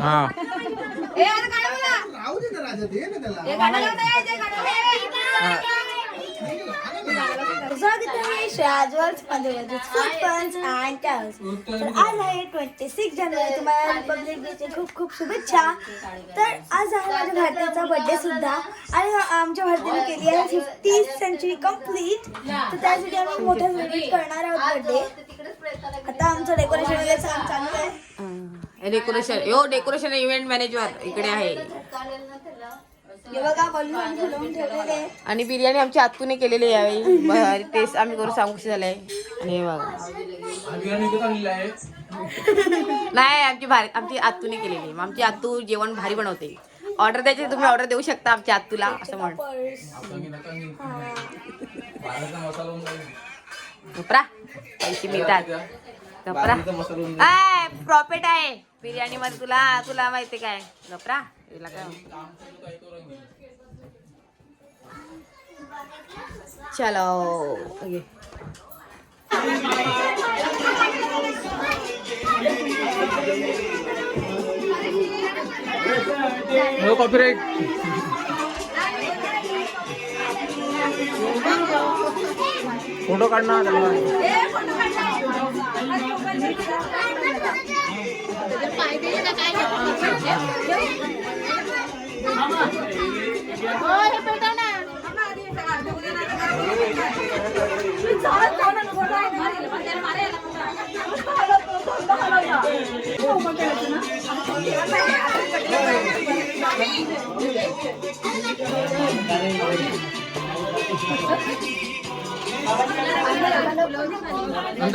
हा तर आज आहे 26 जानेवारी. तुम्हाला रिपब्लिक डेच्या खूप खूप शुभेच्छा. तर आज आहे माझ्या भारताचा बर्थडे सुद्धा आणि आमच्या भारताने केली आहे 50th सेंचुरी कंप्लीट. तर त्यासाठी आम्ही मोठा सेलिब्रेट करणार आहोत बर्थडे. आता आमचं डेकोरेशन वगैरे चालू आहे. डेकोरेशन इव्हेंट मॅनेजर इकडे आहे. हे बघा बलून आम्ही फुलवून ठेवलेले आहेत. आणि बिर्याणी आमची आत्तूने केलेली आहे यावेळी. टेस्ट आम्ही करू सांगू कशी झालंय. आणि हे बघा नाही आमची आत्तूने केलेली. आमची आत्तू जेवण भारी बनवते. ऑर्डर द्यायची तुम्ही ऑर्डर देऊ शकता आमच्या आत्तूला असं म्हण. कपरा पैसे मिळतात. कपरा प्रॉफिट आहे बिर्याणी मध्ये. तुला माहिती काय कपरा चलो ओके. No copyright. फोटो काढणार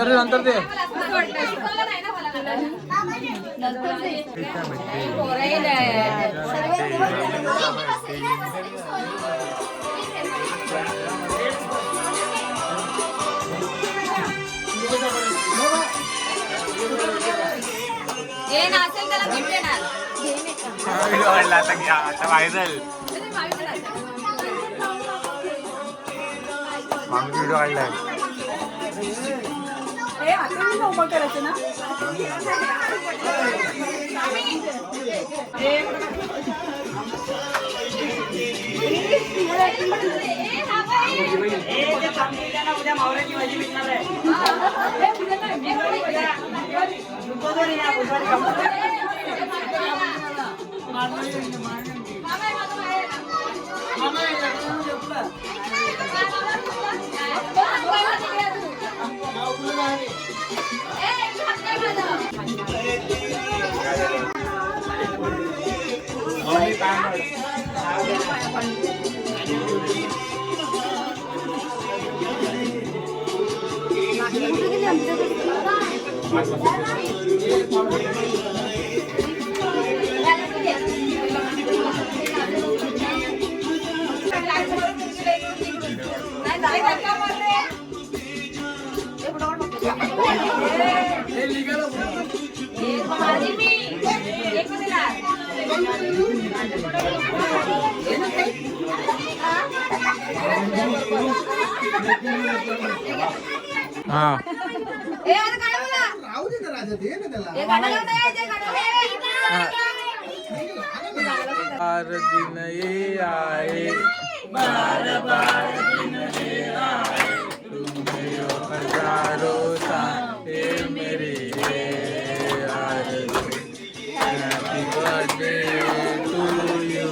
नंतर दे. व्हिडिओ काढलाय. हा दिन ये आए बार बार दिन ये आए तुम हजारों साए मेरे हैप्पी बर्थडे टू यू.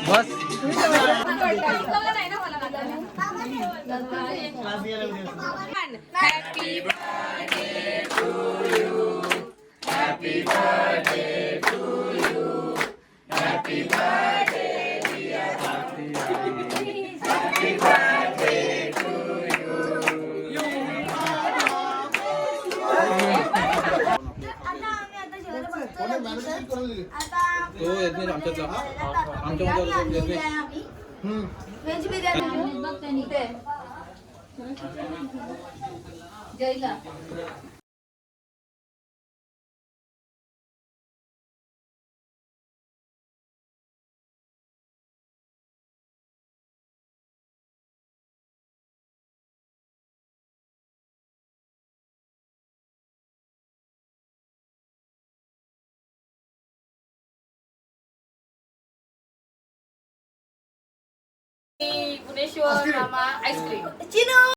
बस Happy birthday to you. Happy birthday to you. Happy birthday dear Happy. Happy birthday to you. तो येत आमच्या व्हेज बिर्याणी जयला पुणेश्वर मामा आईस्क्रीम चिनू